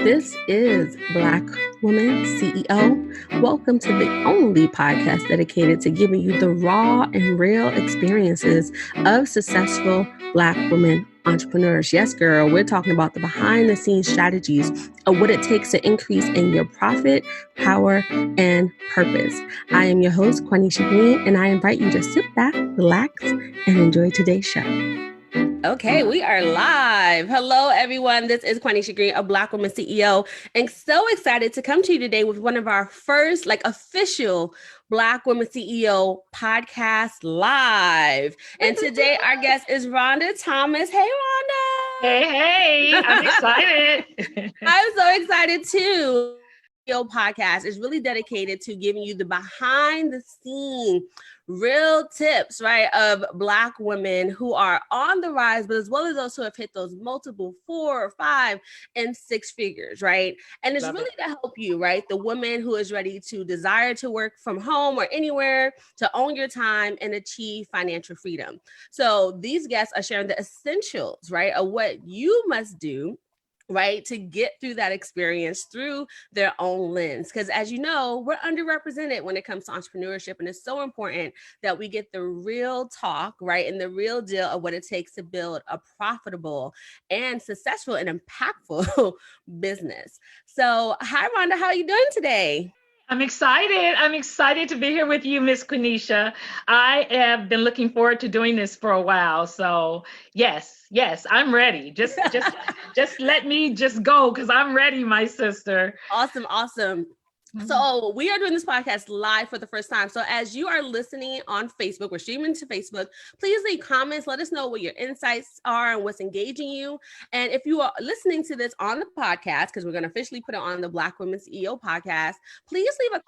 This is Black Woman CEO. Welcome to the only podcast dedicated to giving you the raw and real experiences of successful Black women entrepreneurs. Yes, girl, we're talking about the behind the scenes strategies of what it takes to increase in your profit, power, and purpose. I am your host, Quanisha Green, and I invite you to sit back, relax, and enjoy today's show. Okay, we are live. Hello, everyone. This is Quanisha Green, a Black Woman CEO, and so excited to come to you today with one of our first, official Black Woman CEO podcast live. And today, our guest is Rhonda Thomas. Hey, Rhonda. Hey, I'm excited. I'm so excited too. Podcast is really dedicated to giving you the behind the scene real tips, right, of Black women who are on the rise, but as well as those who have hit those multiple 4 or 5 and 6 figures, right? And it's really to help you, right? The woman who is ready to desire to work from home or anywhere, to own your time and achieve financial freedom. So these guests are sharing the essentials, right, of what you must do, right, to get through that experience through their own lens. Because as you know, we're underrepresented when it comes to entrepreneurship. And it's so important that we get the real talk, right, and the real deal of what it takes to build a profitable and successful and impactful business. So hi, Rhonda, how are you doing today? I'm excited to be here with you, Miss Quanisha. I have been looking forward to doing this for a while. So yes, I'm ready. Just let me just go because I'm ready, my sister. Awesome. So we are doing this podcast live for the first time. So as you are listening on Facebook, we're streaming to Facebook, please leave comments. Let us know what your insights are and what's engaging you. And if you are listening to this on the podcast, because we're going to officially put it on the Black Women CEO podcast, please leave a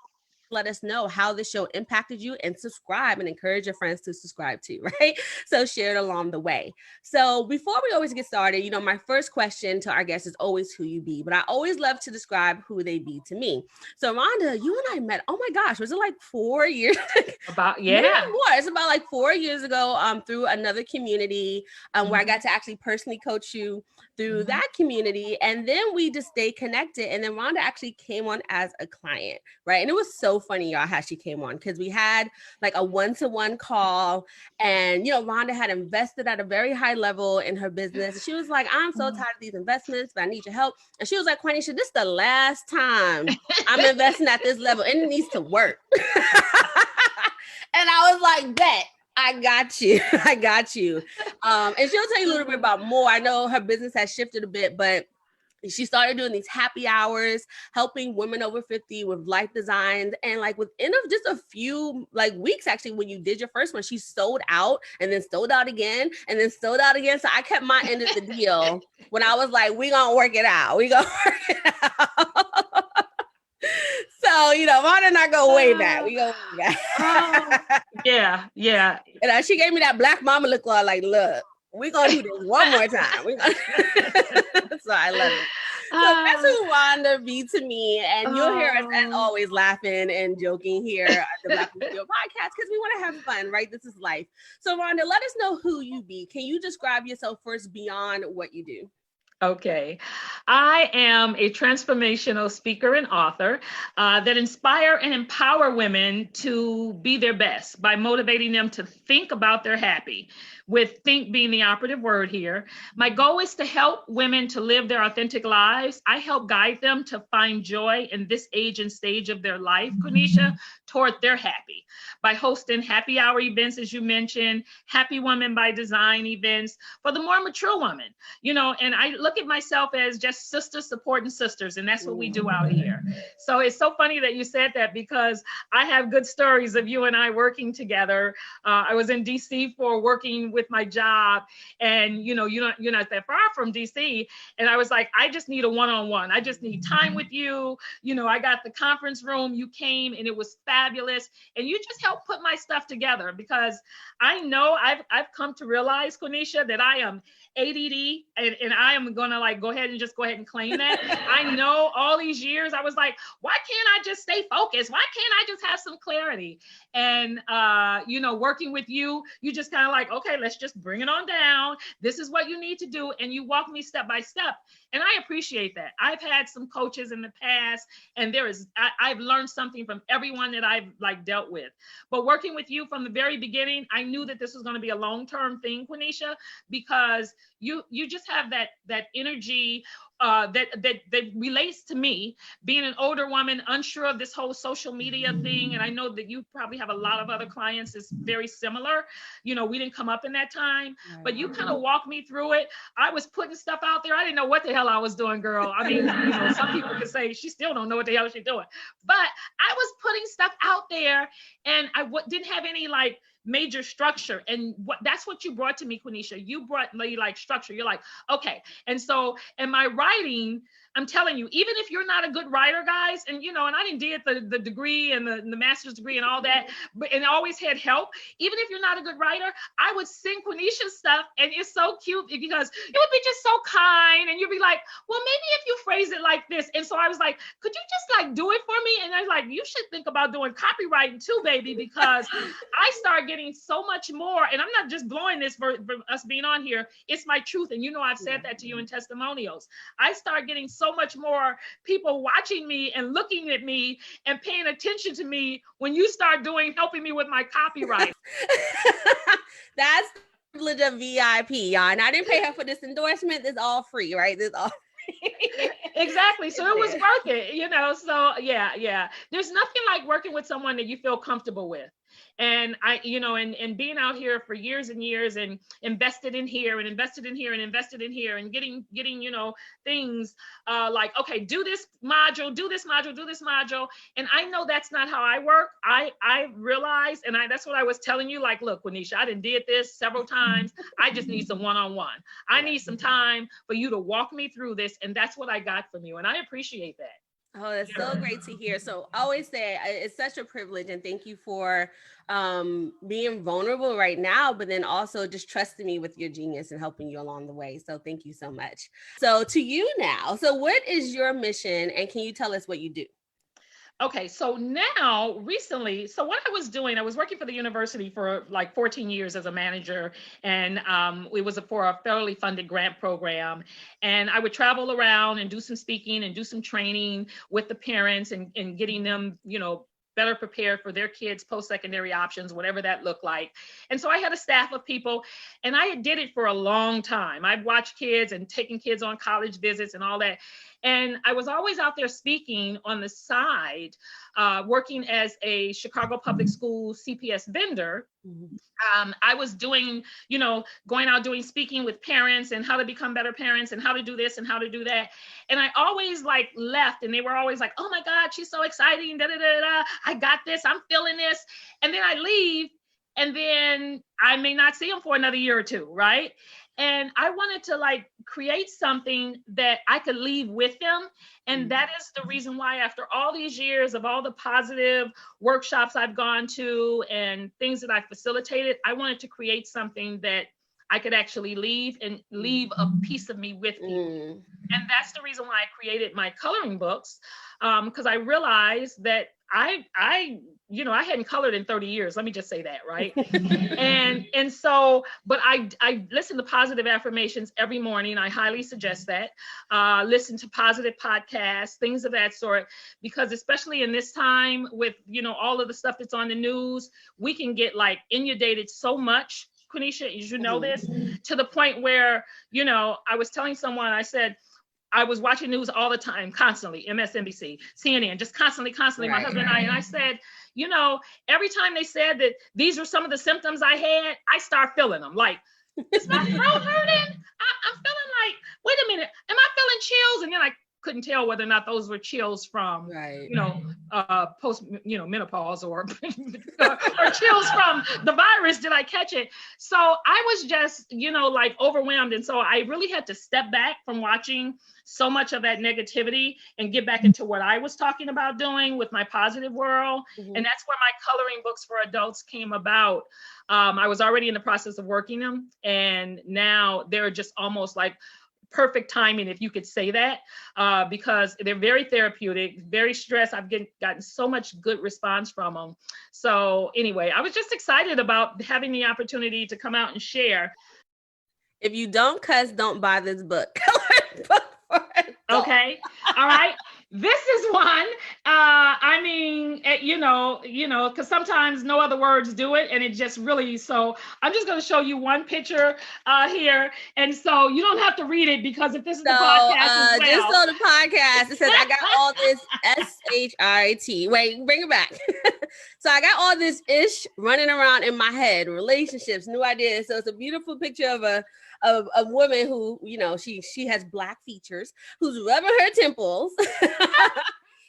let us know how the show impacted you and subscribe and encourage your friends to subscribe too, right? So share it along the way. So before we always get started, my first question to our guests is always who you be, but I always love to describe who they be to me. So Rhonda, you and I met, oh my gosh, was it 4 years? It's about 4 years ago through another community where I got to actually personally coach you through that community. And then we just stayed connected. And then Rhonda actually came on as a client, right? And it was so funny, y'all, how she came on because we had a one-to-one call, and Rhonda had invested at a very high level in her business. She was like, I'm so tired of these investments, but I need your help. And she was like, Quanisha, this is the last time I'm investing at this level and it needs to work. And I was like, bet. I got you. And she'll tell you a little bit about more. I know her business has shifted a bit, but she started doing these happy hours, helping women over 50 with life designs. And within just a few weeks, actually, when you did your first one, she sold out and then sold out again and then sold out again. So I kept my end of the deal when I was like, we gonna work it out. So, Rhonda and I go way back. We go way back. Yeah. And she gave me that black mama look, look, we're going to do this one more time. So I love it. So that's who Rhonda be to me. And you'll hear us, as always, laughing and joking here at the Black Women podcast because we want to have fun, right? This is life. So Rhonda, let us know who you be. Can you describe yourself first beyond what you do? Okay. I am a transformational speaker and author that inspire and empower women to be their best by motivating them to think about their happy, with think being the operative word here. My goal is to help women to live their authentic lives. I help guide them to find joy in this age and stage of their life, Quanisha, toward their happy, by hosting happy hour events, as you mentioned, Happy Woman by Design events for the more mature woman, and I look at myself as just sisters supporting sisters, and that's what we do out here. So it's so funny that you said that because I have good stories of you and I working together. I was in DC for working with my job, and you're not that far from DC, and I was like, I just need a one-on-one. I just need time with you. I got the conference room. You came, and it was fabulous, and you just helped put my stuff together because I know I've come to realize, Quanisha, that I am ADD, and I am gonna go ahead and claim that. I know all these years I was like, why can't I just stay focused? Why can't I just have some clarity? And working with you, you just kind of okay, let's just bring it on down. This is what you need to do, and you walk me step by step. And I appreciate that. I've had some coaches in the past, and I've learned something from everyone that I've like dealt with. But working with you from the very beginning, I knew that this was going to be a long-term thing, Quenisha, because you just have that energy that relates to me, being an older woman, unsure of this whole social media thing. And I know that you probably have a lot of other clients that's very similar. You know, we didn't come up in that time, but you kind of walked me through it. I was putting stuff out there. I didn't know what the hell I was doing, girl. I mean, you know, some people could say she still don't know what the hell she's doing, but I was putting stuff out there, and I didn't have any like major structure. And that's what you brought to me, Quenisha. You brought me like structure. You're like, okay. And so in my writing, I'm telling you, even if you're not a good writer, guys, and you know, and I didn't did the degree and the master's degree and all that, but and always had help. Even if you're not a good writer, I would sing Quenisha's stuff, and it's so cute because it would be just so kind, and you'd be like, well, maybe if you phrase it like this. And so I was like, could you just like do it for me? And I was like, you should think about doing copywriting too, baby, because I start getting so much more. And I'm not just blowing this for us being on here. It's my truth. And you know, I've said that to you in testimonials. I start getting so much more people watching me and looking at me and paying attention to me when you start helping me with my copyright. That's the privilege of VIP, y'all. And I didn't pay her for this endorsement. This is all free, right? This is all free. Exactly. So it was worth it, you know? So yeah. There's nothing like working with someone that you feel comfortable with. And I, you know, and being out here for years and years and invested in here and invested in here and invested in here and getting, you know, things like, okay, do this module, do this module, do this module. And I know that's not how I work. I realized, and that's what I was telling you, like, look, Quenisha, I done did this several times. I just need some one-on-one. I need some time for you to walk me through this. And that's what I got from you. And I appreciate that. Oh, that's so great to hear. So I always say it's such a privilege, and thank you for being vulnerable right now, but then also just trusting me with your genius and helping you along the way. So thank you so much. So to you now, so what is your mission, and can you tell us what you do? Okay, so now recently, so what I was doing, I was working for the university for like 14 years as a manager, and it was for a federally funded grant program. And I would travel around and do some speaking and do some training with the parents and getting them, you know, better prepared for their kids' post-secondary options, whatever that looked like. And so I had a staff of people, and I did it for a long time. I'd watch kids and taking kids on college visits and all that. And I was always out there speaking on the side, working as a Chicago Public School CPS vendor. I was doing, you know, going out doing speaking with parents and how to become better parents and how to do this and how to do that. And I always like left, and they were always like, oh my God, she's so exciting. Da, da, da, da. I got this. I'm feeling this. And then I leave, and then I may not see them for another year or two, right? And I wanted to like create something that I could leave with them. And that is the reason why, after all these years of all the positive workshops I've gone to and things that I facilitated, I wanted to create something that I could actually leave a piece of me with people. And that's the reason why I created my coloring books, because I realized that I hadn't colored in 30 years. Let me just say that, right? and so, but I listen to positive affirmations every morning. I highly suggest that. Listen to positive podcasts, things of that sort, because especially in this time with, you know, all of the stuff that's on the news, we can get like inundated so much, Quenisha, as you know this, to the point where, you know, I was telling someone, I said, I was watching news all the time, constantly, MSNBC, CNN, just constantly, right, my husband and I said, you know, every time they said that these are some of the symptoms I had, I start feeling them. Like, is my throat hurting? I'm feeling like, wait a minute, am I feeling chills? And then I couldn't tell whether or not those were chills from, you know, post, you know, menopause or chills from the virus. Did I catch it? So I was just, you know, like overwhelmed. And so I really had to step back from watching so much of that negativity and get back into what I was talking about doing with my positive world. And that's where my coloring books for adults came about. I was already in the process of working them, and now they're just almost like perfect timing, if you could say that, because they're very therapeutic, very stressed. I've gotten so much good response from them. So anyway, I was just excited about having the opportunity to come out and share. If you don't cuss, don't buy this book. Okay. All right. This is one. I mean, because sometimes no other words do it, and it just really. So I'm just going to show you one picture here, and so you don't have to read it because if this is the So podcast as just well. on the podcast, it says I got all this SHIT. Wait, bring it back. So I got all this ish running around in my head, relationships, new ideas. So it's a beautiful picture of a woman who, she has Black features, who's rubbing her temples.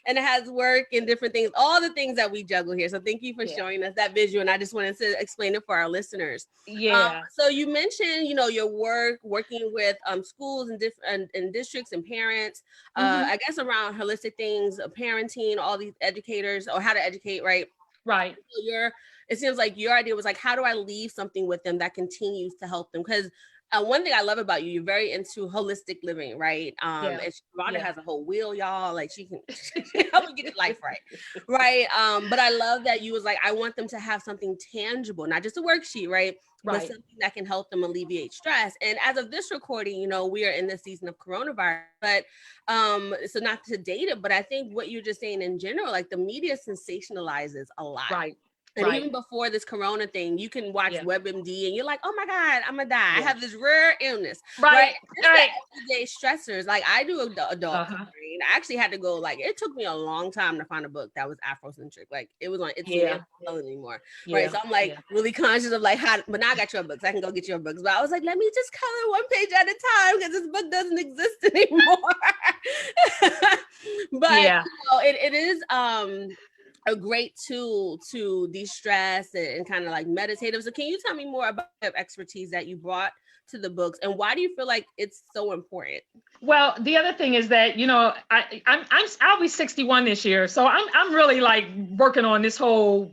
And it has work and different things, all the things that we juggle here. So thank you for showing us that visual. And I just wanted to explain it for our listeners. Yeah. So you mentioned, your work, working with schools and different and districts and parents, I guess around holistic things, parenting, all these educators, or how to educate, right? Right. So it seems like your idea was like, how do I leave something with them that continues to help them? Because one thing I love about you, you're very into holistic living, right? And Rhonda has a whole wheel, y'all. Like she can help you get your life right, right? But I love that you was like, I want them to have something tangible, not just a worksheet, right? But something that can help them alleviate stress. And as of this recording, we are in the season of coronavirus, but so not to date it, but I think what you're just saying in general, like the media sensationalizes a lot. Right. And even before this corona thing, you can watch WebMD and you're like, oh my God, I'm gonna die. I have this rare illness. Right. Right. Everyday stressors. Like I do adult coloring. I actually had to go, like, it took me a long time to find a book that was Afrocentric. Like it was on Etsy anymore. Right. So I'm like really conscious of like how, but now I got your books. I can go get your books. But I was like, let me just color one page at a time because this book doesn't exist anymore. But it is a great tool to de-stress and kind of like meditative. So can you tell me more about the expertise that you brought to the books and why do you feel like it's so important? Well, the other thing is that, I'll be 61 this year. So I'm really like working on this whole,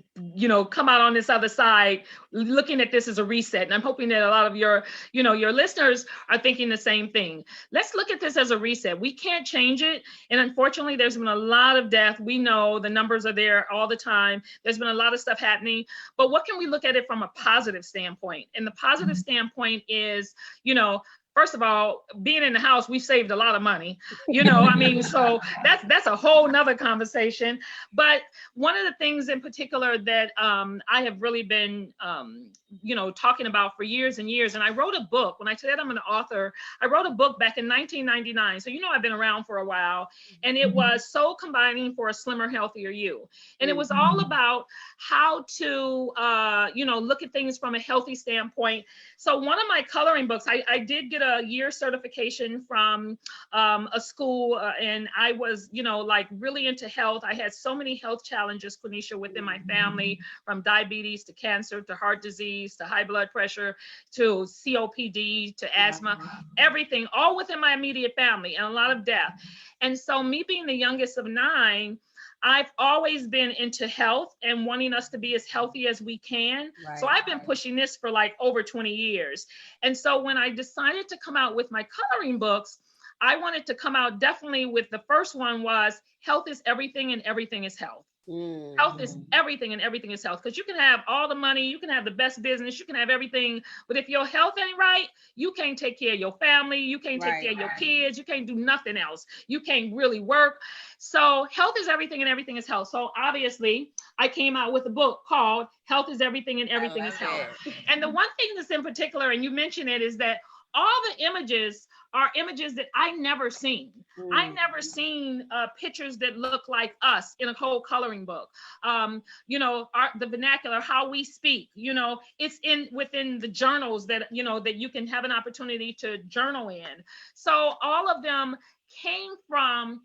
come out on this other side, looking at this as a reset. And I'm hoping that a lot of your listeners are thinking the same thing. Let's look at this as a reset. We can't change it. And unfortunately, there's been a lot of death. We know the numbers are there all the time. There's been a lot of stuff happening. But what can we look at it from a positive standpoint? And the positive standpoint is, first of all, being in the house, we saved a lot of money, so that's a whole nother conversation. But one of the things in particular that I have really been, talking about for years and years, and I wrote a book. When I said I'm an author, I wrote a book back in 1999. So, I've been around for a while, and it was Soul Combining for a Slimmer, Healthier You. And it was all about how to, look at things from a healthy standpoint. So one of my coloring books, I did get a year certification from a school, and I was, really into health. I had so many health challenges, Quenisha, within my family, from diabetes to cancer to heart disease to high blood pressure to COPD to asthma, everything, all within my immediate family, and a lot of death. And so me being the youngest of 9, I've always been into health and wanting us to be as healthy as we can. Right. So I've been pushing this for like over 20 years. And so when I decided to come out with my coloring books, I wanted to come out definitely with the first one was health is everything and everything is health. Health is everything and everything is health, because you can have all the money, you can have the best business, you can have everything, but if your health ain't right, you can't take care of your family, you can't take care of your kids, you can't do nothing else, you can't really work. So health is everything and everything is health. So obviously I came out with a book called Health is Everything and Everything is Health. And the one thing that's in particular, and you mentioned it, is that all the images are images that I never seen. I never seen pictures that look like us in a whole coloring book. The vernacular, how we speak, it's within the journals that, that you can have an opportunity to journal in. So all of them came from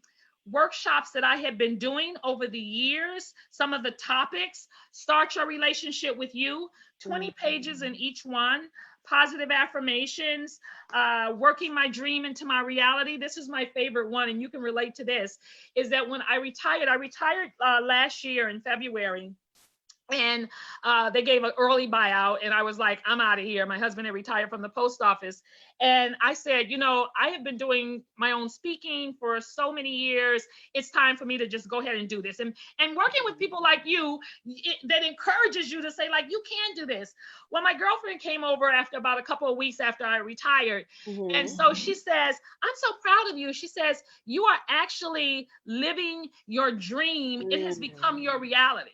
workshops that I had been doing over the years. Some of the topics: start your relationship with you, 20 pages in each one. Positive affirmations, working my dream into my reality. This is my favorite one, and you can relate to this, is that when I retired last year in February, And they gave an early buyout, and I was like, I'm out of here. My husband had retired from the post office, and I said, I have been doing my own speaking for so many years. It's time for me to just go ahead and do this. And working with people like you, that encourages you to say, like, you can do this. Well, my girlfriend came over after about a couple of weeks after I retired, and so she says, I'm so proud of you. She says, you are actually living your dream. It has become your reality.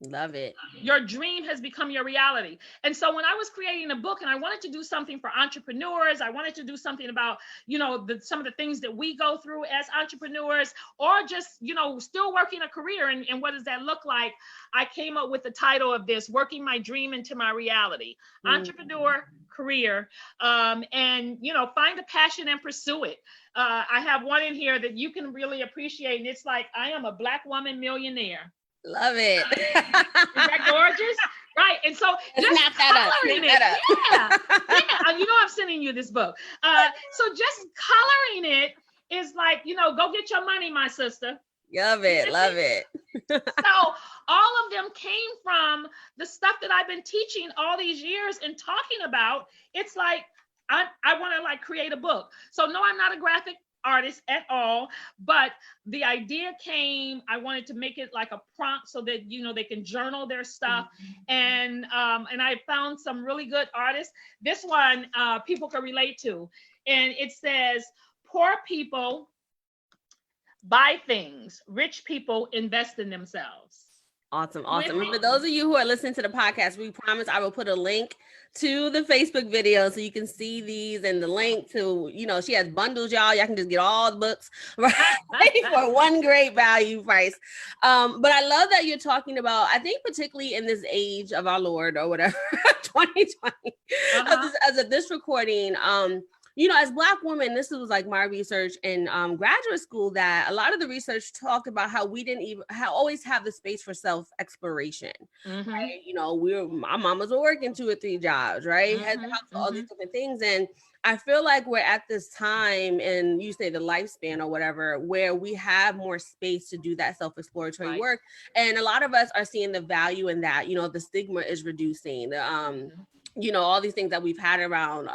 Love it. Your dream has become your reality. And so when I was creating a book and I wanted to do something for entrepreneurs, I wanted to do something about, some of the things that we go through as entrepreneurs, or just, still working a career, and what does that look like? I came up with the title of this, Working My Dream into My Reality. Entrepreneur, career, and, find a passion and pursue it. I have one in here that you can really appreciate. And it's like, I am a Black woman millionaire. Love it. Is that gorgeous? Right. And so just coloring it. Yeah. I'm sending you this book. So just coloring it is like, go get your money, my sister. Love it. Love it. So all of them came from the stuff that I've been teaching all these years and talking about. It's like, I want to like create a book. So no, I'm not a graphic artist at all, but the idea came, I wanted to make it like a prompt so that they can journal their stuff. And I found some really good artists. This one people can relate to, and it says, poor people buy things, rich people invest in themselves. Awesome. And for those of you who are listening to the podcast, we promise I will put a link to the Facebook video so you can see these, and the link to, she has bundles, y'all. Y'all can just get all the books right for one great value price. But I love that you're talking about, I think particularly in this age of our Lord or whatever, 2020, as of this recording, as Black women, this was like my research in graduate school, that a lot of the research talked about how we didn't even always have the space for self-exploration. Right? My mamas were working 2 or 3 jobs, right? Had the house, all these different things. And I feel like we're at this time, and you say the lifespan or whatever, where we have more space to do that self-exploratory work. And a lot of us are seeing the value in that. The stigma is reducing. All these things that we've had around,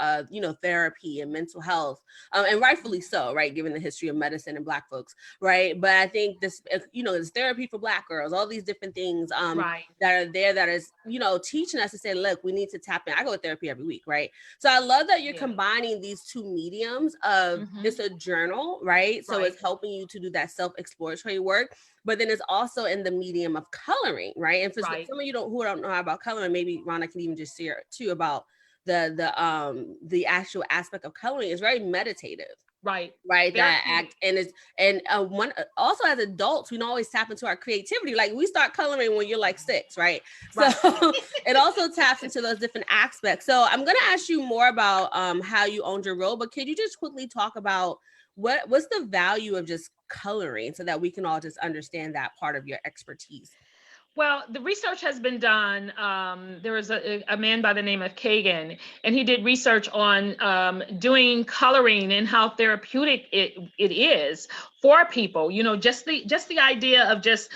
therapy and mental health, and rightfully so, right? Given the history of medicine and Black folks, right? But I think this, this therapy for Black girls, all these different things that are there, that is, teaching us to say, look, we need to tap in. I go to therapy every week, right? So I love that you're combining these 2 mediums of, it's a journal, right? So it's helping you to do that self-exploratory work, but then it's also in the medium of coloring, right? And for some of you who don't know about coloring, maybe Rhonda can even just share too about the actual aspect of coloring. Is very meditative. Right. That act, and one also, as adults, we don't always tap into our creativity. Like, we start coloring when you're like 6, right? So it also taps into those different aspects. So I'm going to ask you more about how you owned your role, but could you just quickly talk about what's the value of just coloring, so that we can all just understand that part of your expertise? Well, the research has been done. There was a man by the name of Kagan, and he did research on doing coloring and how therapeutic it is for people. Just the idea of just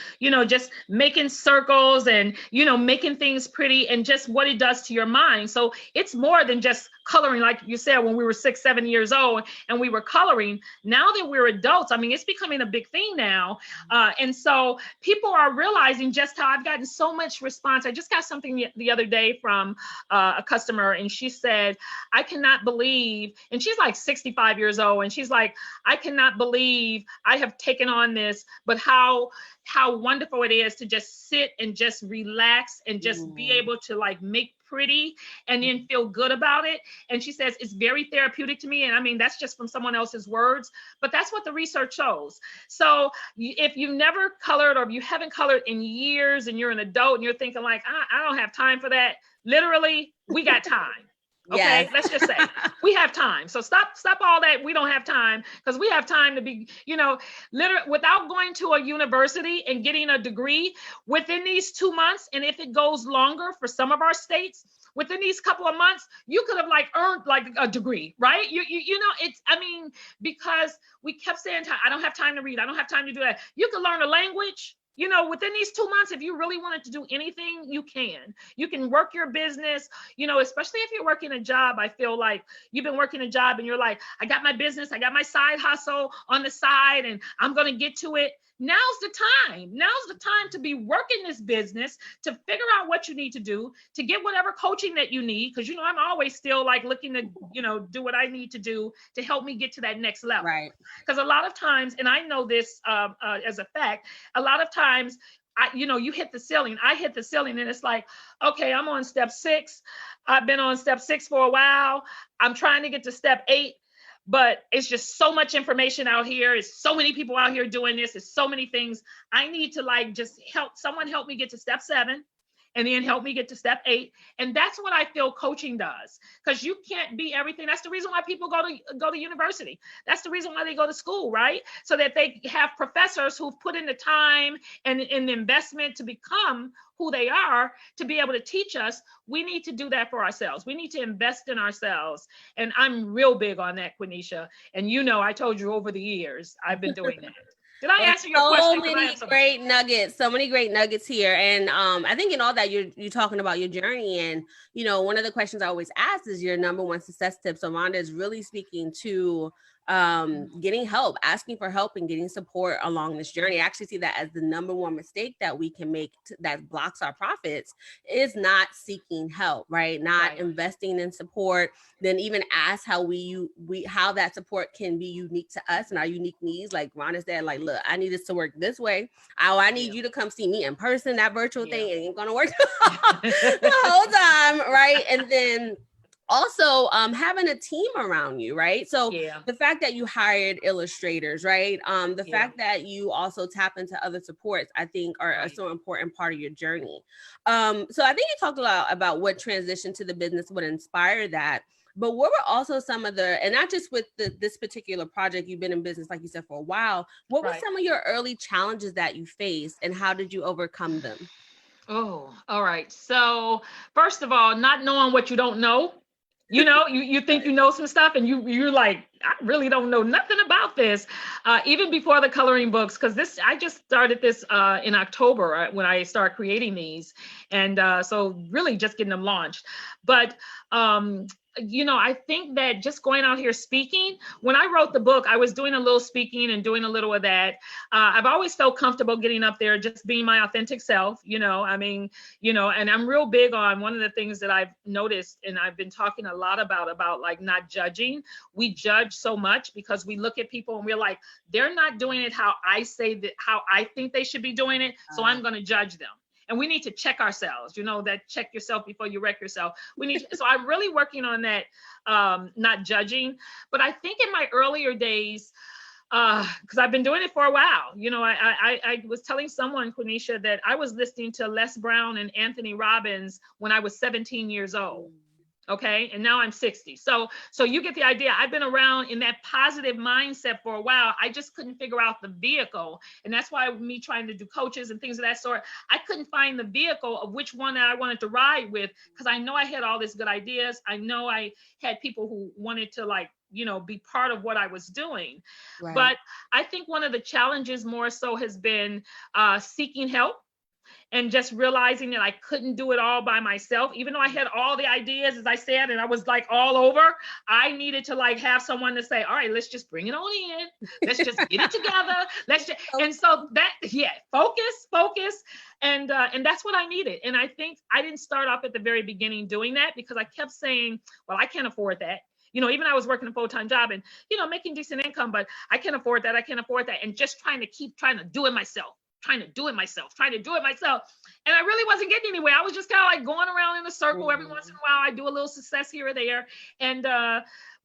making circles and, making things pretty, and just what it does to your mind. So it's more than just coloring, like you said, when we were 6, 7 years old and we were coloring. Now that we're adults, I mean, it's becoming a big thing now. And so people are realizing just how I've gotten so much response. I just got something the other day from a customer, and she said, I cannot believe, and she's like 65 years old, and she's like, I cannot believe I have taken on this, but how wonderful it is to just sit and just relax and just be able to like make pretty and then feel good about it. And she says, it's very therapeutic to me. And I mean, that's just from someone else's words, but that's what the research shows. So if you've never colored, or if you haven't colored in years, and you're an adult and you're thinking like, I don't have time for that. Literally, we got time. Okay, let's just say we have time. So stop all that. We don't have time, because we have time to be, literally, without going to a university and getting a degree within these 2 months. And if it goes longer for some of our states, within these couple of months, you could have like earned like a degree, right? Because we kept saying, I don't have time to read. I don't have time to do that. You can learn a language within these 2 months, if you really wanted to do anything, you can work your business, especially if you're working a job. I feel like you've been working a job and you're like, I got my business, I got my side hustle on the side, and I'm going to get to it. Now's the time. Now's the time to be working this business, to figure out what you need to do, to get whatever coaching that you need. Because, I'm always still like looking to, do what I need to do to help me get to that next level. Right. Because a lot of times, and I know this as a fact, a lot of times, you hit the ceiling. I hit the ceiling and it's like, okay, I'm on step 6. I've been on step 6 for a while. I'm trying to get to step 8. But it's just so much information out here. It's so many people out here doing this. It's so many things. I need to just someone help me get to step 7 and then help me get to step 8. And that's what I feel coaching does, because you can't be everything. That's the reason why people go to university. That's the reason why they go to school, right? So that they have professors who've put in the time and the investment to become who they are, to be able to teach us. We need to do that for ourselves. We need to invest in ourselves. And I'm real big on that, Quenisha. And I told you over the years, I've been doing that. Did I answer your question? So many great nuggets here. And I think in all that you're talking about your journey, and one of the questions I always ask is your number one success tip. So Rhonda is really speaking to getting help, asking for help and getting support along this journey. I actually see that as the number one mistake that we can make that blocks our profits, is not seeking help, right? Not investing in support. Then even ask how how that support can be unique to us and our unique needs. Like Rhonda said, like, look, I need this to work this way. I need you to come see me in person. That virtual thing ain't gonna work the whole time, right? And then also having a team around you, right? So the fact that you hired illustrators, right? The fact that you also tap into other supports, I think are a so important part of your journey. So I think you talked a lot about what transition to the business would inspire that. But what were also some of and not just with this particular project, you've been in business, like you said, for a while. What were some of your early challenges that you faced, and how did you overcome them? Oh, all right. So first of all, not knowing what you don't know. You think you know some stuff, and you're like, I really don't know nothing about this. Even before the coloring books, because I just started this in October when I started creating these, and so really just getting them launched. But I think that just going out here speaking, when I wrote the book, I was doing a little speaking and doing a little of that. I've always felt comfortable getting up there, just being my authentic self, and I'm real big on one of the things that I've noticed, and I've been talking a lot about like not judging. We judge so much because we look at people and we're like, they're not doing it how I think they should be doing it. So I'm going to judge them. And we need to check ourselves, that check yourself before you wreck yourself. So I'm really working on that, not judging. But I think in my earlier days, because I've been doing it for a while, I was telling someone, Quenisha, that I was listening to Les Brown and Anthony Robbins when I was 17 years old. Okay. And now I'm 60. So you get the idea. I've been around in that positive mindset for a while. I just couldn't figure out the vehicle. And that's why me trying to do coaches and things of that sort, I couldn't find the vehicle of which one that I wanted to ride with, because I know I had all these good ideas. I know I had people who wanted to be part of what I was doing. Right. But I think one of the challenges more so has been seeking help. And just realizing that I couldn't do it all by myself, even though I had all the ideas, as I said, and I was like all over, I needed to have someone to say, all right, let's just bring it on in. Let's just get it together. And so that, focus. And that's what I needed. And I think I didn't start off at the very beginning doing that, because I kept saying, well, I can't afford that. Even I was working a full-time job and, making decent income, but I can't afford that. And just trying to do it myself. And I really wasn't getting anywhere. I was just kind of going around in a circle. Every once in a while, I do a little success here or there. And,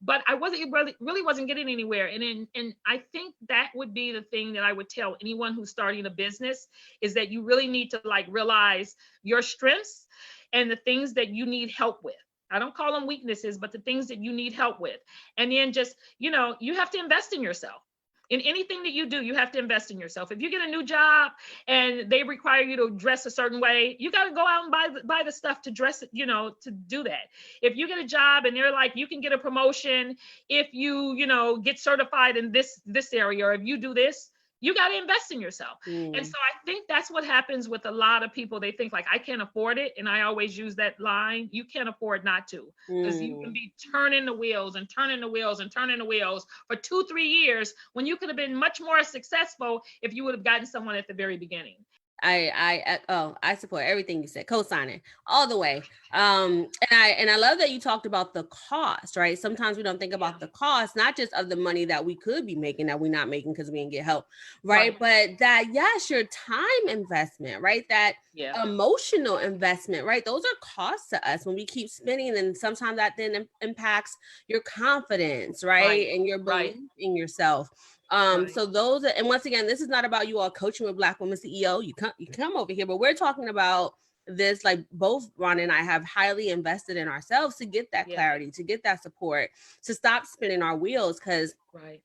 but I really wasn't getting anywhere. And I think that would be the thing that I would tell anyone who's starting a business, is that you really need to realize your strengths and the things that you need help with. I don't call them weaknesses, but the things that you need help with. And then just, you have to invest in yourself. In anything that you do, you have to invest in yourself. If you get a new job and they require you to dress a certain way, you got to go out and buy the stuff to dress it, to do that. If you get a job and they're like, you can get a promotion if you, get certified in this area, or if you do this, You got to invest in yourself. And so I think that's what happens with a lot of people. They think like, I can't afford it. And I always use that line. You can't afford not to, because you can be turning the wheels and turning the wheels and turning the wheels for 2-3 years when you could have been much more successful if you would have gotten someone at the very beginning. I support everything you said, co-signing all the way. And I love that you talked about the cost, right? Sometimes we don't think about the cost, not just of the money that we could be making that we're not making because we didn't get help, right? But that, yes, your time investment, right? That emotional investment, right? Those are costs to us when we keep spending, and sometimes that then impacts your confidence, right? And your belief in yourself. So those and once again, this is not about you all coaching with Black Women CEO. You come over here, but we're talking about this, like both Ron and I have highly invested in ourselves to get that clarity, to get that support, to stop spinning our wheels. Because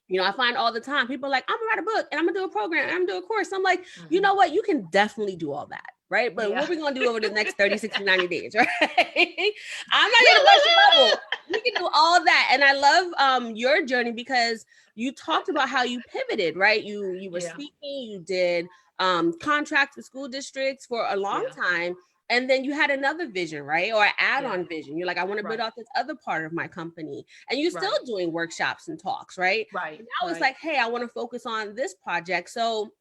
you know, I find all the time people are like, I'm gonna write a book and I'm gonna do a program and I'm gonna do a course. I'm like, you know what? You can definitely do all that. Right. But what we're going to do over the next 30, 60, 90 days, right? I'm not going to rush your bubble. We can do all that. And I love your journey, because you talked about how you pivoted, right? You were speaking, you did contracts with school districts for a long time. And then you had another vision, right? Or an add-on vision. You're like, I want to build out this other part of my company. And you're still doing workshops and talks, right? And now it's like, hey, I want to focus on this project. So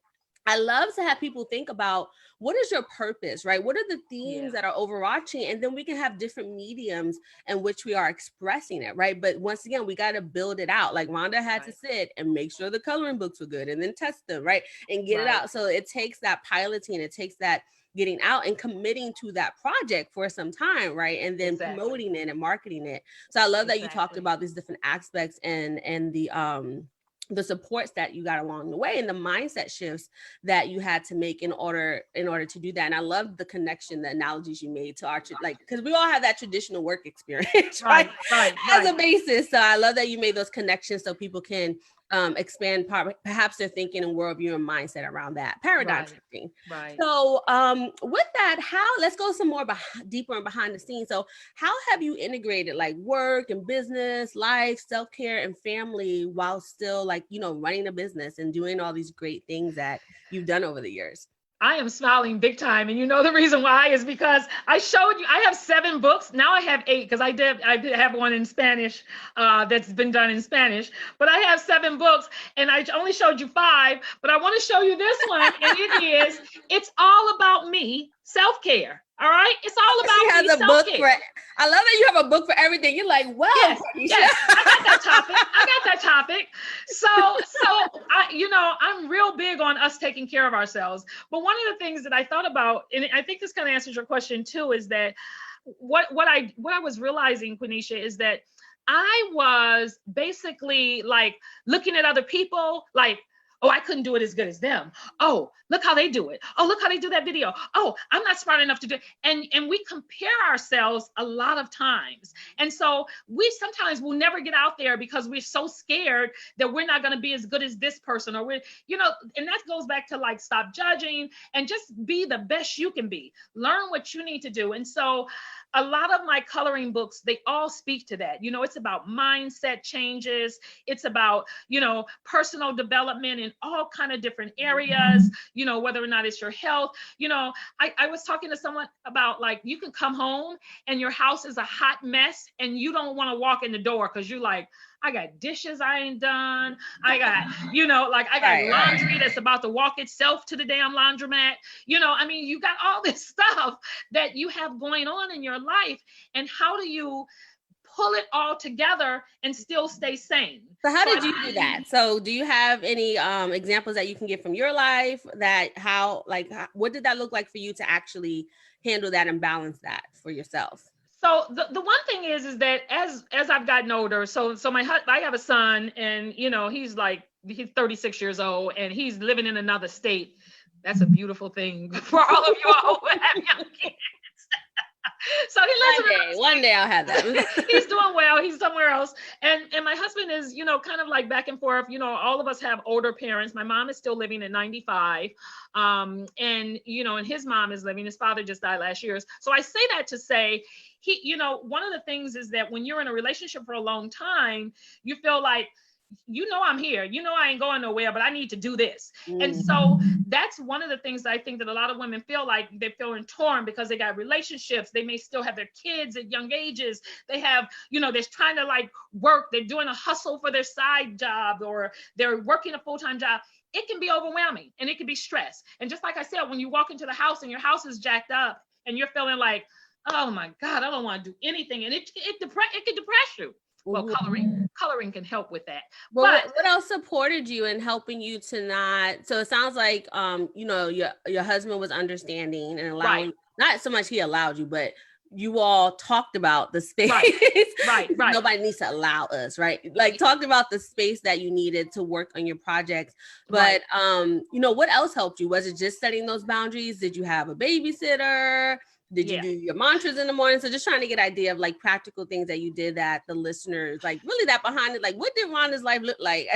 I love to have people think about, what is your purpose, right? What are the themes that are overarching? And then we can have different mediums in which we are expressing it, right? But once again, we got to build it out. Like Rhonda had to sit and make sure the coloring books were good and then test them, right? And get it out. So it takes that piloting, it takes that getting out and committing to that project for some time, right? And then promoting it and marketing it. So I love that you talked about these different aspects and the supports that you got along the way and the mindset shifts that you had to make in order to do that. And I love the connection, the analogies you made to our, like, because we all have that traditional work experience, right? As a basis. So I love that you made those connections so people can expand perhaps their thinking and worldview and mindset around that paradigm shifting. So with that, let's go some more deeper and behind the scenes. So how have you integrated like work and business, life, self-care, and family while still like, you know, running a business and doing all these great things that you've done over the years? I am smiling big time. And you know, the reason why is because I showed you, I have 7 books. Now I have 8, because I did have one in Spanish that's been done in Spanish, but I have 7 books and I only showed you 5, but I want to show you this one. And it's all about me, self-care. All right. It's all about me, self-care. I love that you have a book for everything. You're like, well, yes, I got that topic. So I'm real big on us taking care of ourselves. But one of the things that I thought about, and I think this kind of answers your question too, is that what I was realizing, Quenisha, is that I was basically like looking at other people like, oh, I couldn't do it as good as them. Oh, look how they do it. Oh, look how they do that video. Oh, I'm not smart enough to do it. And we compare ourselves a lot of times. And so we sometimes will never get out there because we're so scared that we're not going to be as good as this person, or and that goes back to like, stop judging and just be the best you can be. Learn what you need to do. And so a lot of my coloring books, they all speak to that. You know, it's about mindset changes. It's about, personal development in all kind of different areas, whether or not it's your health. I was talking to someone about, like, you can come home and your house is a hot mess and you don't want to walk in the door because you're like, I got dishes I ain't done. I got, I got laundry that's about to walk itself to the damn laundromat. You got all this stuff that you have going on in your life. And how do you pull it all together and still stay sane? So how did you do that? So do you have any examples that you can give from your life what did that look like for you to actually handle that and balance that for yourself? So the one thing is that as I've gotten older, so I have a son, and he's 36 years old and he's living in another state. That's a beautiful thing for all of you all who have young kids. So he lives one day I'll have that. He's doing well. He's somewhere else. And my husband is, kind of like back and forth. All of us have older parents. My mom is still living at 95. And his mom is living, his father just died last year. So I say that to say, one of the things is that when you're in a relationship for a long time, you feel like I'm here. I ain't going nowhere, but I need to do this. And Mm. so that's one of the things that I think that a lot of women feel like they're feeling torn because they got relationships. They may still have their kids at young ages. They have, they're trying to like work. They're doing a hustle for their side job, or they're working a full-time job. It can be overwhelming and it can be stress. And just like I said, when you walk into the house and your house is jacked up and you're feeling like, oh my God, I don't want to do anything. And it can depress you. Well, coloring can help with that. Well, what else supported you in helping you to not? So it sounds like, your husband was understanding and allowing, not so much he allowed you, but you all talked about the space. Right. Nobody needs to allow us, right? Like talked about the space that you needed to work on your projects. But, what else helped you? Was it just setting those boundaries? Did you have a babysitter? Did you do your mantras in the morning? So just trying to get an idea of like practical things that you did that the listeners, like really that behind it, like what did Rhonda's life look like?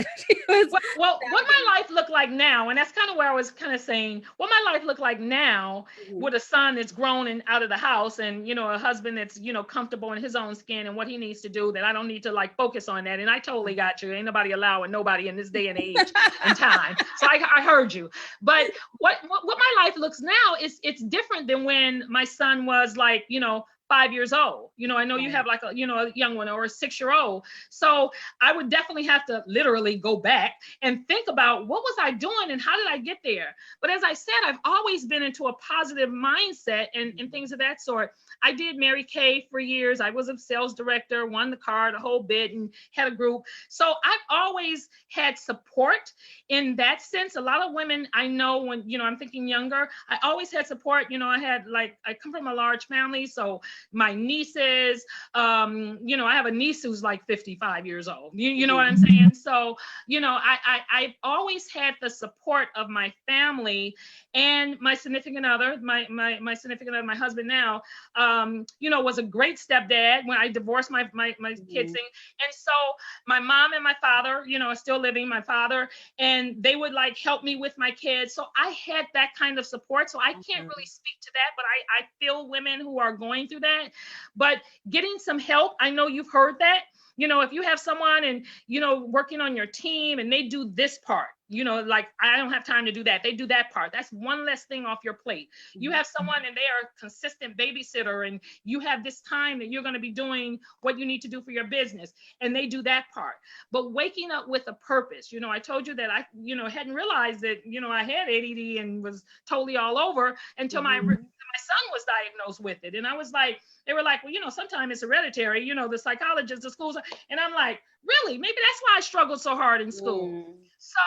Well, what my life looked like now, and that's kind of where I was kind of saying, what my life looked like now with a son that's grown and out of the house, and, a husband that's, comfortable in his own skin and what he needs to do, that I don't need to like focus on that. And I totally got you. Ain't nobody allowing nobody in this day and age and time. So I heard you. But what my life looks now is it's different than when my son was like, 5 years old. I know you have like a young one or a 6-year-old. So I would definitely have to literally go back and think about what was I doing and how did I get there? But as I said, I've always been into a positive mindset and things of that sort. I did Mary Kay for years. I was a sales director, won the car, the whole bit, and had a group. So I've always had support in that sense. A lot of women I know when, I'm thinking younger, I always had support. I come from a large family. So my nieces, I have a niece who's like 55 years old. You know what I'm saying? So, I've always had the support of my family and my significant other, my significant other, my husband now, was a great stepdad when I divorced my kids thing. And so my mom and my father, are still living, my father, and they would like help me with my kids. So I had that kind of support. So I can't really speak to that, but I feel women who are going through that. But getting some help, I know you've heard that. If you have someone and, working on your team and they do this part, like I don't have time to do that. They do that part. That's one less thing off your plate. You have someone and they are a consistent babysitter and you have this time that you're going to be doing what you need to do for your business and they do that part. But waking up with a purpose, I told you that I, hadn't realized that, I had ADD and was totally all over until my son was diagnosed with it. And I was like, they were like, well, sometimes it's hereditary, the psychologists, the schools. And I'm like, really? Maybe that's why I struggled so hard in school. So,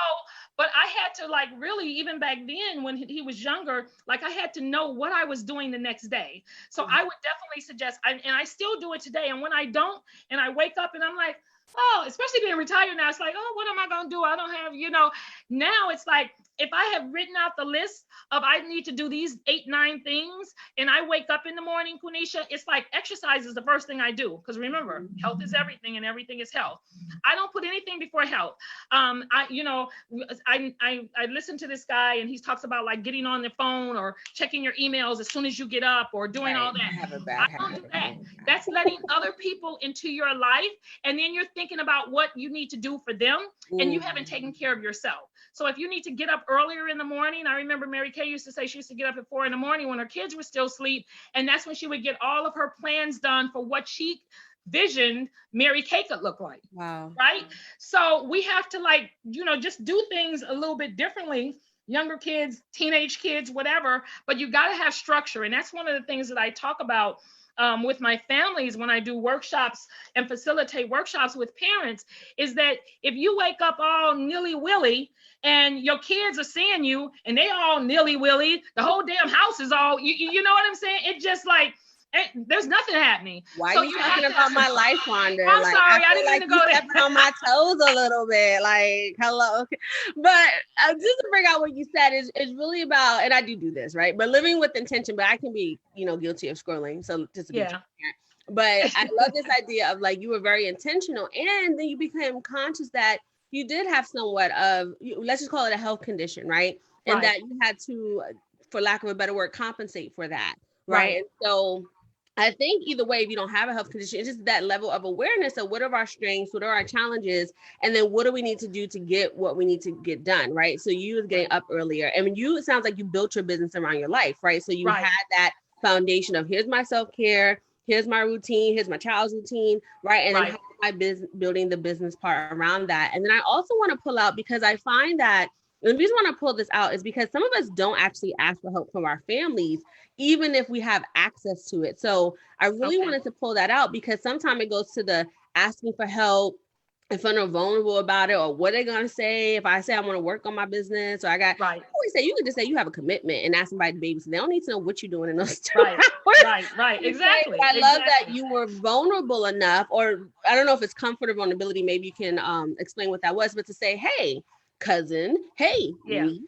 but I had to like really, even back then when he was younger, like I had to know what I was doing the next day. So I would definitely suggest, and I still do it today. And when I don't, and I wake up and I'm like, oh, especially being retired now, it's like, oh, what am I going to do? I don't have, now it's like, if I have written out the list of I need to do these 8-9 things, and I wake up in the morning, Quenisha, it's like exercise is the first thing I do. Because remember, health is everything and everything is health. I don't put anything before health. I listen to this guy and he talks about like getting on the phone or checking your emails as soon as you get up or doing all that. I don't do that. That's letting other people into your life. And then you're thinking about what you need to do for them and you haven't taken care of yourself. So if you need to get up earlier in the morning, I remember Mary Kay used to say she used to get up at 4 a.m. when her kids were still asleep. And that's when she would get all of her plans done for what she visioned Mary Kay could look like. Wow. Right. So we have to like, just do things a little bit differently. Younger kids, teenage kids, whatever, but you got to have structure. And that's one of the things that I talk about with my families when I do workshops and facilitate workshops with parents, is that if you wake up all nilly-willy and your kids are seeing you and they all nilly-willy, the whole damn house is all, you know what I'm saying? It just like, there's nothing happening. Why are you talking about my life, Rhonda? I'm sorry, I didn't mean to go there. Stepping on my toes a little bit, like, hello. Okay. But just to bring out what you said is really about, and I do this, right? But living with intention, but I can be, guilty of scrolling. So just to be transparent. But I love this idea of like, you were very intentional and then you became conscious that you did have somewhat of, let's just call it a health condition, right? And that you had to, for lack of a better word, compensate for that, right? And so I think either way, if you don't have a health condition, it's just that level of awareness of what are our strengths, what are our challenges, and then what do we need to do to get what we need to get done, right? So you was getting up earlier. I mean, it sounds like you built your business around your life, right? So you Right. had that foundation of here's my self-care, here's my routine, here's my child's routine, right? And then how am I building the business part around that? And then I also want to pull out, because I find that the reason I want to pull this out is because some of us don't actually ask for help from our families, even if we have access to it. So I really wanted to pull that out, because sometimes it goes to the asking for help, if I'm vulnerable about it, or what they're going to say if I say I want to work on my business, or I always say, you could just say you have a commitment and ask somebody to babysit. They don't need to know what you're doing in those 2 hours. Right. Exactly. I love that you were vulnerable enough, or I don't know if it's comfort or vulnerability. Maybe you can explain what that was, but to say, hey, cousin, hey, niece,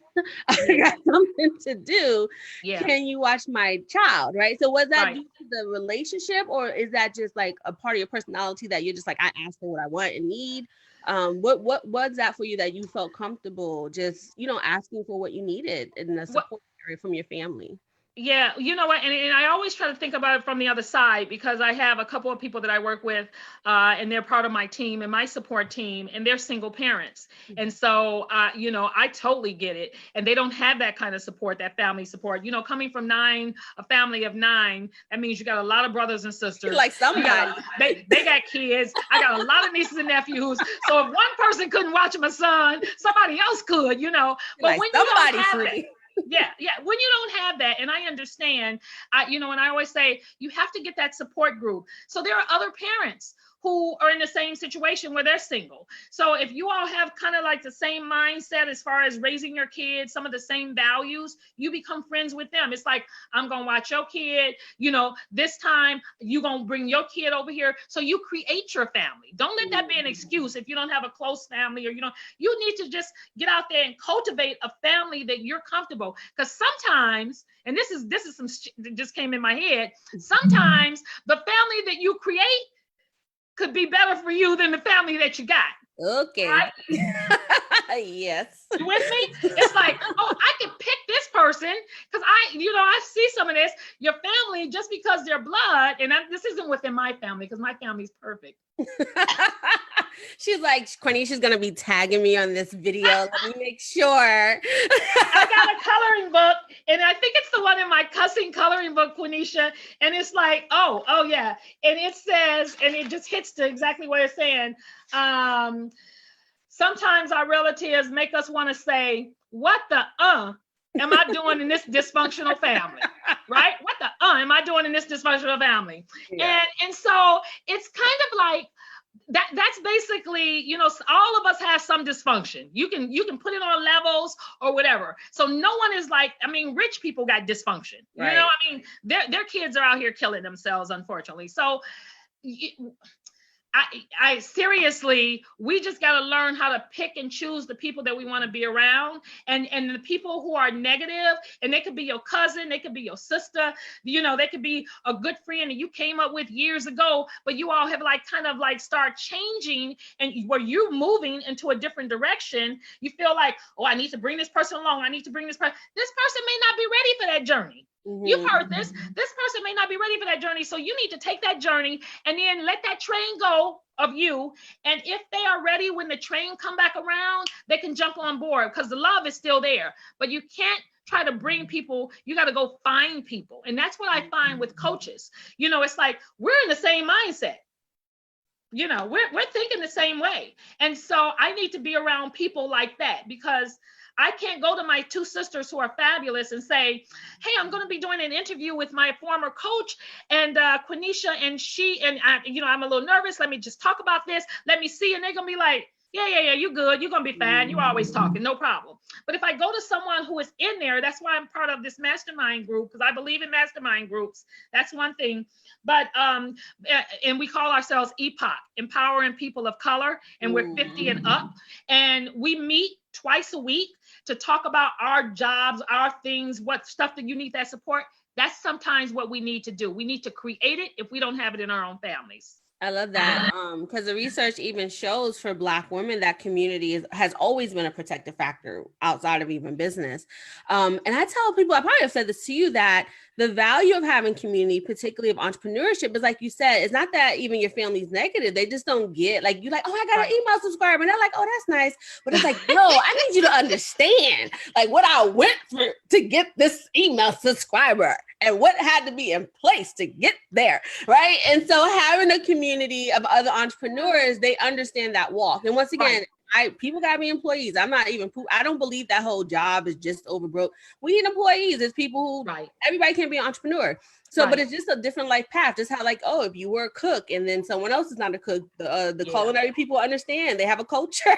I got something to do. Can you watch my child? Right. So was that due to the relationship, or is that just like a part of your personality that you're just like, I ask for what I want and need? What was that for you that you felt comfortable just, asking for what you needed in the support area from your family? Yeah, you know what? And I always try to think about it from the other side, because I have a couple of people that I work with, and they're part of my team and my support team, and they're single parents. And so, I totally get it. And they don't have that kind of support, that family support. Coming from a family of 9, that means you got a lot of brothers and sisters. Like somebody. They got kids. I got a lot of nieces and nephews. So if one person couldn't watch my son, somebody else could, But like when somebody you don't have free. it, yeah. When you don't have that, and I understand, and I always say you have to get that support group. So there are other parents who are in the same situation where they're single. So if you all have kind of like the same mindset as far as raising your kids, some of the same values, you become friends with them. It's like, I'm going to watch your kid, this time you're going to bring your kid over here. So you create your family. Don't let that be an excuse if you don't have a close family, or, you need to just get out there and cultivate a family that you're comfortable. Because sometimes, and this is some that just came in my head, sometimes the family that you create could be better for you than the family that you got. Okay. Right? Yes. You with me? It's like, I can pick this person because I see some of this. Your family, just because they're blood, and this isn't within my family because my family's perfect. She's like, Cornisha's gonna be tagging me on this video. Let me make sure. I got a coloring book, and I think it's the one in my cussing coloring book, Quenisha. And it's like, oh yeah. And it says, and it just hits to exactly what it's saying. Sometimes our relatives make us want to say, what the am I doing in this dysfunctional family? Right? What the am I doing in this dysfunctional family? Yeah. And so it's kind of like that's basically, all of us have some dysfunction. You can put it on levels or whatever. So no one is like, rich people got dysfunction. Right. Their kids are out here killing themselves, unfortunately. So I seriously, we just got to learn how to pick and choose the people that we want to be around, and the people who are negative, and they could be your cousin, they could be your sister, they could be a good friend that you came up with years ago, but you all have kind of start changing, and where you're moving into a different direction. You feel like, I need to bring this person along. I need to bring this person. This person may not be ready for that journey. Mm-hmm. You've heard this. This person may not be ready for that journey. So you need to take that journey and then let that train go of you. And if they are ready, when the train come back around, they can jump on board, because the love is still there. But you can't try to bring people. You got to go find people. And that's what I find with coaches. It's like, we're in the same mindset. We're thinking the same way. And so I need to be around people like that, because I can't go to my 2 sisters who are fabulous and say, hey, I'm going to be doing an interview with my former coach, and Quenisha, and I'm a little nervous. Let me just talk about this. Let me see. And they're going to be like, yeah, you good. You're going to be fine. You're always talking. No problem. But if I go to someone who is in there, that's why I'm part of this mastermind group, because I believe in mastermind groups. That's one thing. But, and we call ourselves EPOC, Empowering People of Color, and we're 50 and up. And we meet twice a week to talk about our jobs, our things, what stuff that you need that support. That's sometimes what we need to do. We need to create it if we don't have it in our own families. I love that. Because the research even shows for Black women that community has always been a protective factor outside of even business. And I tell people, I probably have said this to you, that the value of having community, particularly of entrepreneurship, is like you said, it's not that even your family's negative. They just don't get, like, you're like, oh, I got an email subscriber. And they're like, oh, that's nice. But it's like, no, I need you to understand like what I went through to get this email subscriber and what had to be in place to get there. Right. And so having a community of other entrepreneurs, they understand that walk. And once again, people gotta be employees. I'm not even, I don't believe that whole job is just overbroke. We need employees. It's people who, everybody can be an entrepreneur. So, but it's just a different life path. Just how like, oh, if you were a cook and then someone else is not a cook, the culinary people understand. They have a culture.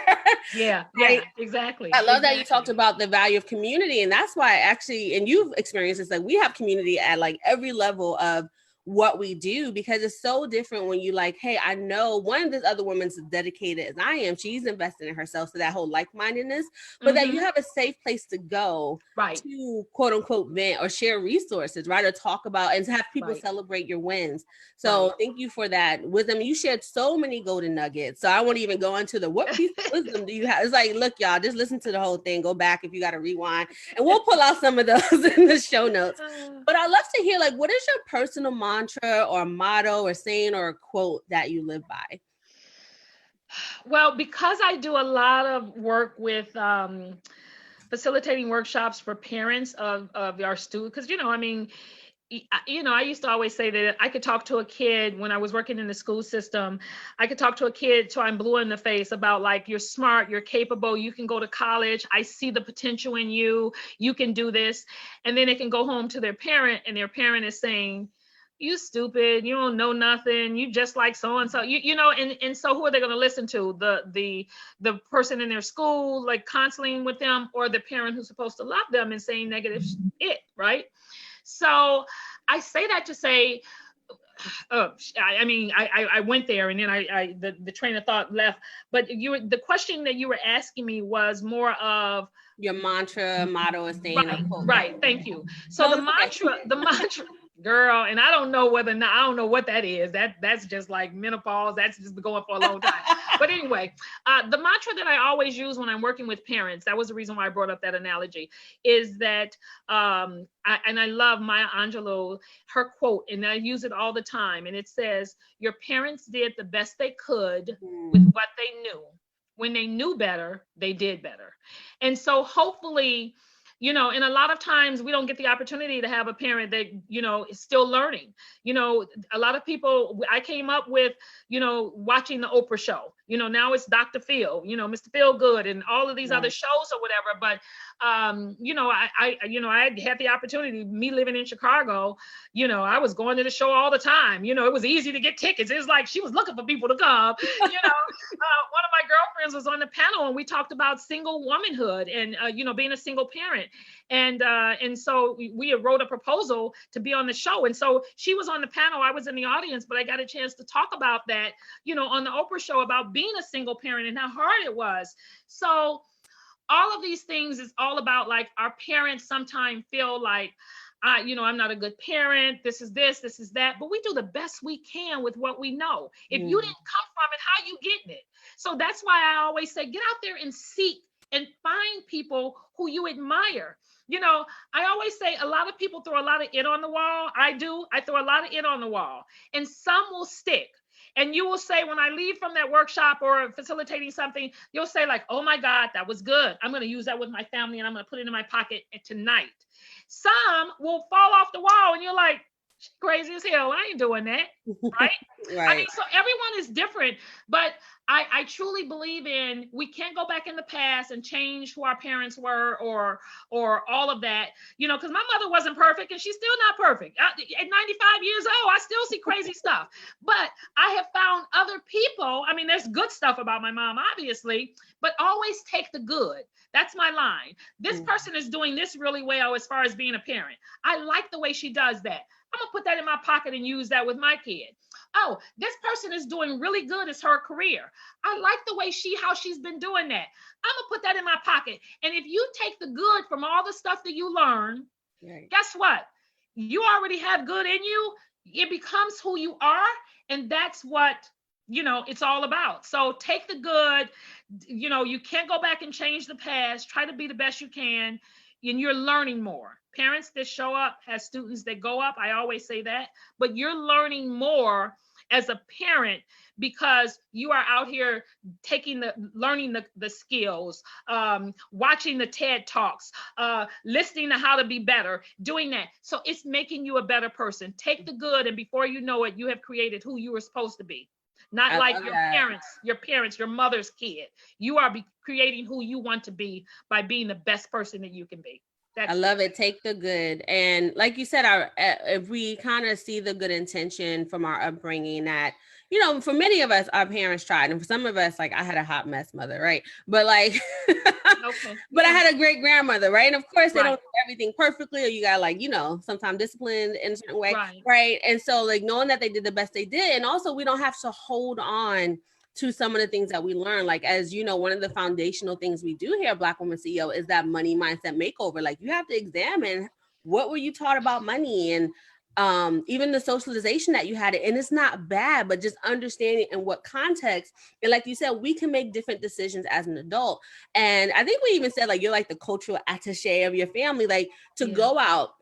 Right? Exactly. I love that you talked about the value of community. And that's why actually, and you've experienced this, like we have community at like every level of what we do, because it's so different when you like, hey, I know one of this other woman's as dedicated as I am. She's invested in herself. So that whole like-mindedness, but that you have a safe place to go to quote unquote vent or share resources, right? Or talk about and to have people celebrate your wins. So thank you for that wisdom. You shared so many golden nuggets. So I won't even go into the what piece of wisdom do you have? It's like, look, y'all, just listen to the whole thing. Go back if you got to rewind, and we'll pull out some of those in the show notes. But I'd love to hear, like, what is your personal mantra or motto or saying or a quote that you live by? Well, because I do a lot of work with facilitating workshops for parents of our students, because, I used to always say that I could talk to a kid when I was working in the school system. I could talk to a kid till I'm blue in the face about like, you're smart, you're capable, you can go to college. I see the potential in you. You can do this. And then they can go home to their parent and their parent is saying, you stupid, you don't know nothing, you just like so-and-so, and so who are they going to listen to? The person in their school, like counseling with them, or the parent who's supposed to love them and saying negative shit, right? So I say that to say, I went there and then the train of thought left. But the question that you were asking me was more of your mantra, motto, or saying. Right. Thank you. So the mantra, girl, and I don't know what that is. That's just like menopause. That's just been going for a long time. But anyway, the mantra that I always use when I'm working with parents, that was the reason why I brought up that analogy, is that, I love Maya Angelou, her quote, and I use it all the time. And it says, your parents did the best they could with what they knew. When they knew better, they did better. And so hopefully, and a lot of times we don't get the opportunity to have a parent that, is still learning. A lot of people, I came up with, watching the Oprah show, now it's Dr. Phil, Mr. Feel Good and all of these other shows or whatever. But, I had the opportunity, me living in Chicago, I was going to the show all the time. It was easy to get tickets. It was like she was looking for people to come. One of my girlfriends was on the panel and we talked about single womanhood and, being a single parent. And so we wrote a proposal to be on the show. And so she was on the panel, I was in the audience, but I got a chance to talk about that, on the Oprah show about being a single parent and how hard it was. So all of these things is all about like our parents sometimes feel like, I'm not a good parent. This is that, but we do the best we can with what we know. If you didn't come from it, how you getting it? So that's why I always say, get out there and seek and find people who you admire. I always say a lot of people throw a lot of it on the wall. I throw a lot of it on the wall, and some will stick. And you will say, when I leave from that workshop or facilitating something, you'll say like, oh my God, that was good. I'm going to use that with my family and I'm going to put it in my pocket tonight. Some will fall off the wall and you're like, crazy as hell. I ain't doing that. Right. Right. I mean, so everyone is different, but I truly believe in, we can't go back in the past and change who our parents were or all of that, because my mother wasn't perfect and she's still not perfect. At 95 years old, I still see crazy stuff, but I have found other people. I mean, there's good stuff about my mom, obviously, but always take the good. That's my line. This person is doing this really well as far as being a parent. I like the way she does that. I'm going to put that in my pocket and use that with my kid. Oh, this person is doing really good as her career. I like the way how she's been doing that. I'm going to put that in my pocket. And if you take the good from all the stuff that you learn, guess what? You already have good in you. it becomes who you are. And that's what, it's all about. So take the good, you can't go back and change the past. Try to be the best you can, and you're learning more. Parents that show up has students that go up. I always say that, but you're learning more as a parent because you are out here learning the skills, watching the TED Talks, listening to how to be better, doing that. So it's making you a better person. Take the good, and before you know it, you have created who you were supposed to be. Not like your mother's kid. You are creating who you want to be by being the best person that you can be. I love it. Take the good. And like you said, if we kind of see the good intention from our upbringing, that, for many of us, our parents tried. And for some of us, like I had a hot mess mother, right? But like, but I had a great grandmother, right? And of course, they don't do everything perfectly, or you got like, sometimes disciplined in a certain way, right? And so like knowing that they did the best they did. And also we don't have to hold on to some of the things that we learn. Like, as you know, one of the foundational things we do here at Black Woman CEO is that money mindset makeover. Like, you have to examine what were you taught about money, and even the socialization that you had. And it's not bad, but just understanding in what context. And like you said, we can make different decisions as an adult. And I think we even said, like, you're like the cultural attaché of your family, like to go out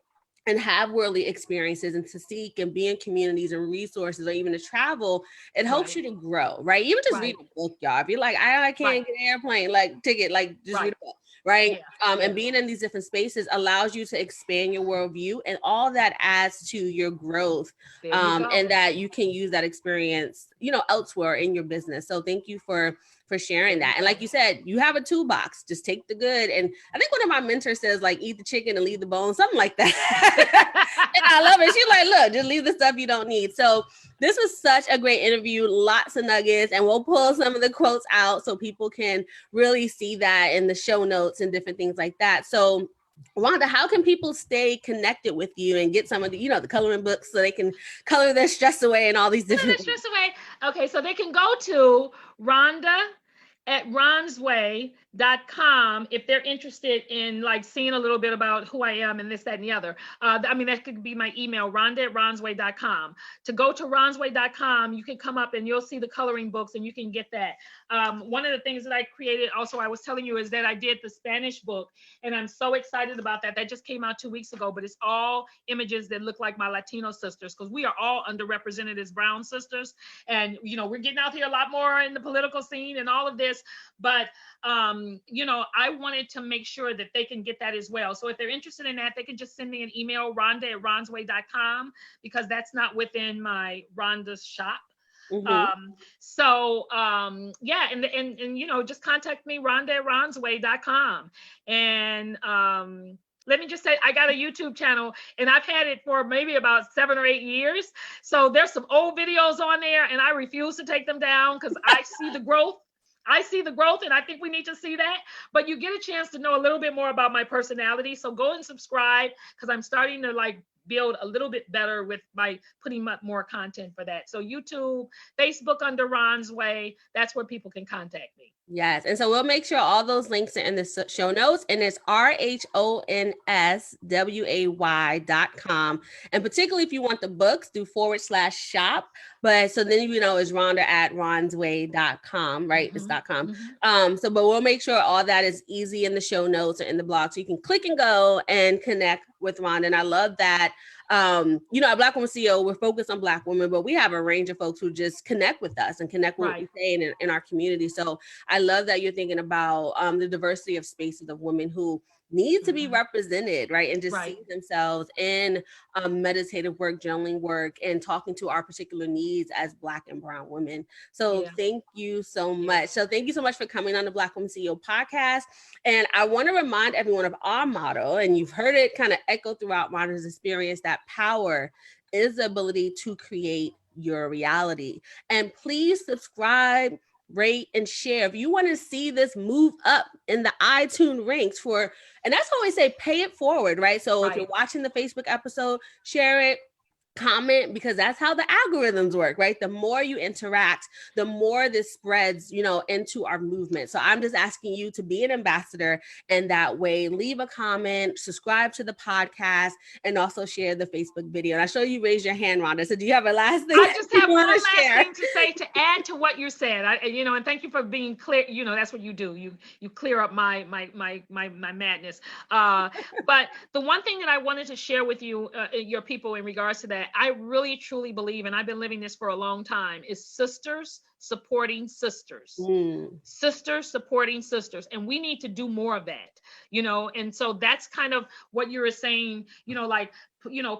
and have worldly experiences and to seek and be in communities and resources, or even to travel. It helps you to grow, right? Even just read a book, y'all. If you're like, I can't get an airplane like ticket, like just read a book, right? And being in these different spaces allows you to expand your worldview, and all that adds to your growth, and that you can use that experience, elsewhere in your business. So thank you for sharing that. And like you said, you have a toolbox. Just take the good. And I think one of my mentors says, like, eat the chicken and leave the bones, something like that. And I love it. She's like, look, just leave the stuff you don't need. So this was such a great interview, lots of nuggets, and we'll pull some of the quotes out so people can really see that in the show notes and different things like that. So Rhonda, how can people stay connected with you and get some of the, the coloring books so they can color their stress away and all these different stress away? Okay, so they can go to Rhonda at ronsway.com if they're interested in like seeing a little bit about who I am and this, that, and the other. That could be my email, Rhonda at ronsway.com. To go to ronsway.com, you can come up and you'll see the coloring books and you can get that. One of the things that I created also, I was telling you, is that I did the Spanish book, and I'm so excited about that. That just came out 2 weeks ago, but it's all images that look like my Latino sisters, because we are all underrepresented as brown sisters. And, we're getting out here a lot more in the political scene and all of this. But, I wanted to make sure that they can get that as well. So if they're interested in that, they can just send me an email, Rhonda at ronsway.com, because that's not within my Rhonda's shop. And just contact me, Rhonda at ronsway.com. And, let me just say, I got a YouTube channel, and I've had it for maybe about 7 or 8 years. So there's some old videos on there, and I refuse to take them down because I see the growth. And I think we need to see that. But you get a chance to know a little bit more about my personality. So go and subscribe, because I'm starting to build a little bit better by putting up more content for that. So YouTube, Facebook under Ron's Way, that's where people can contact me. Yes. And so we'll make sure all those links are in the show notes, and it's RHONSWAY.com. And particularly if you want the books, do /shop. But so then, it's Rhonda at ronsway.com, right? It's .com. But we'll make sure all that is easy in the show notes or in the blog, so you can click and go and connect with Rhonda. And I love that. At Black Woman CEO, we're focused on Black women, but we have a range of folks who just connect with us and connect with what we say in our community. So I love that you're thinking about the diversity of spaces of women who need to be represented, right? And just see themselves in meditative work, journaling work, and talking to our particular needs as Black and brown women. So thank you so much. So thank you so much for coming on the Black Woman CEO podcast. And I want to remind everyone of our motto, and you've heard it kind of echo throughout Rhonda's experience, that power is the ability to create your reality. And please subscribe, rate, and share if you want to see this move up in the iTunes ranks and that's how we say, pay it forward, right? So if you're watching the Facebook episode, share it, comment, because that's how the algorithms work, right? The more you interact, the more this spreads, into our movement. So I'm just asking you to be an ambassador, and that way leave a comment, subscribe to the podcast, and also share the Facebook video. And I show you raise your hand, Rhonda. So do you have a last thing? I just have one last thing to say to add to what you said. And thank you for being clear. That's what you do. You clear up my madness. But the one thing that I wanted to share with you, your people, in regards to that, I really truly believe, and I've been living this for a long time, is sisters supporting sisters. Sisters supporting sisters. And we need to do more of that, and so that's kind of what you were saying,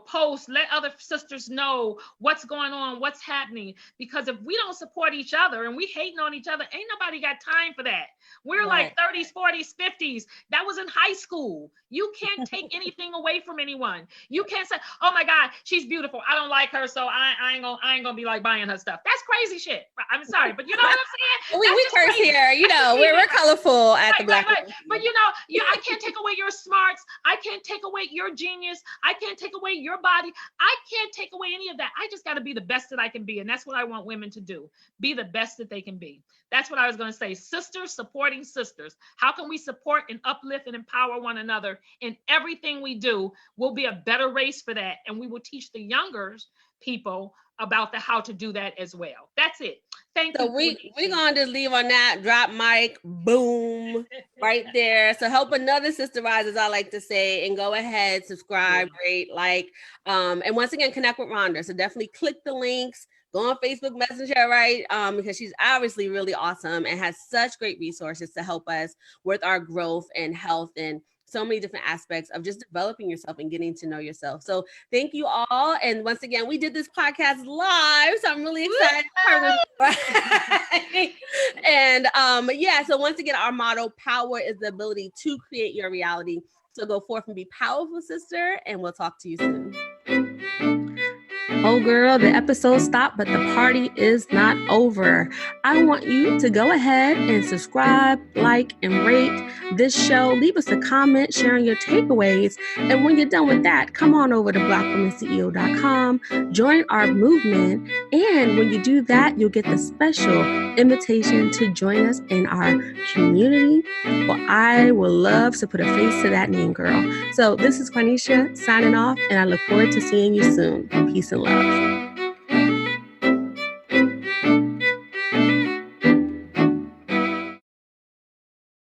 post, let other sisters know what's going on, what's happening. Because if we don't support each other and we hating on each other, ain't nobody got time for that. We're right. Like 30s, 40s, 50s. That was in high school. You can't take anything away from anyone. You can't say, oh my God, she's beautiful, I don't like her, so I ain't gonna be like buying her stuff. That's crazy shit. I'm sorry, but you know what I'm saying? we curse crazy. Here, we're colorful at the Black. Right. But I can't take away your smarts. I can't take away your genius. I can't take away your body. I can't take away any of that. I just got to be the best that I can be. And that's what I want women to do. Be the best that they can be. That's what I was going to say. Sisters supporting sisters. How can we support and uplift and empower one another in everything we do? We'll be a better race for that. And we will teach the younger people about how to do that as well. That's it. Thank you. So we're going to just leave on that, drop mic, boom, right there. So help another sister rise, as I like to say, and go ahead, subscribe, rate, like, and once again, connect with Rhonda. So definitely click the links, go on Facebook Messenger, right? Because she's obviously really awesome and has such great resources to help us with our growth and health and so many different aspects of just developing yourself and getting to know yourself. So thank you all. And once again, we did this podcast live, so I'm really excited. And so once again, our motto, power is the ability to create your reality. So go forth and be powerful, sister, and we'll talk to you soon. Oh girl, the episode stopped, but the party is not over. I want you to go ahead and subscribe, like, and rate this show. Leave us a comment sharing your takeaways. And when you're done with that, come on over to blackwomanceo.com, join our movement. And when you do that, you'll get the special invitation to join us in our community. Well, I would love to put a face to that name, girl. So this is Quanisha signing off, and I look forward to seeing you soon. Peace and love.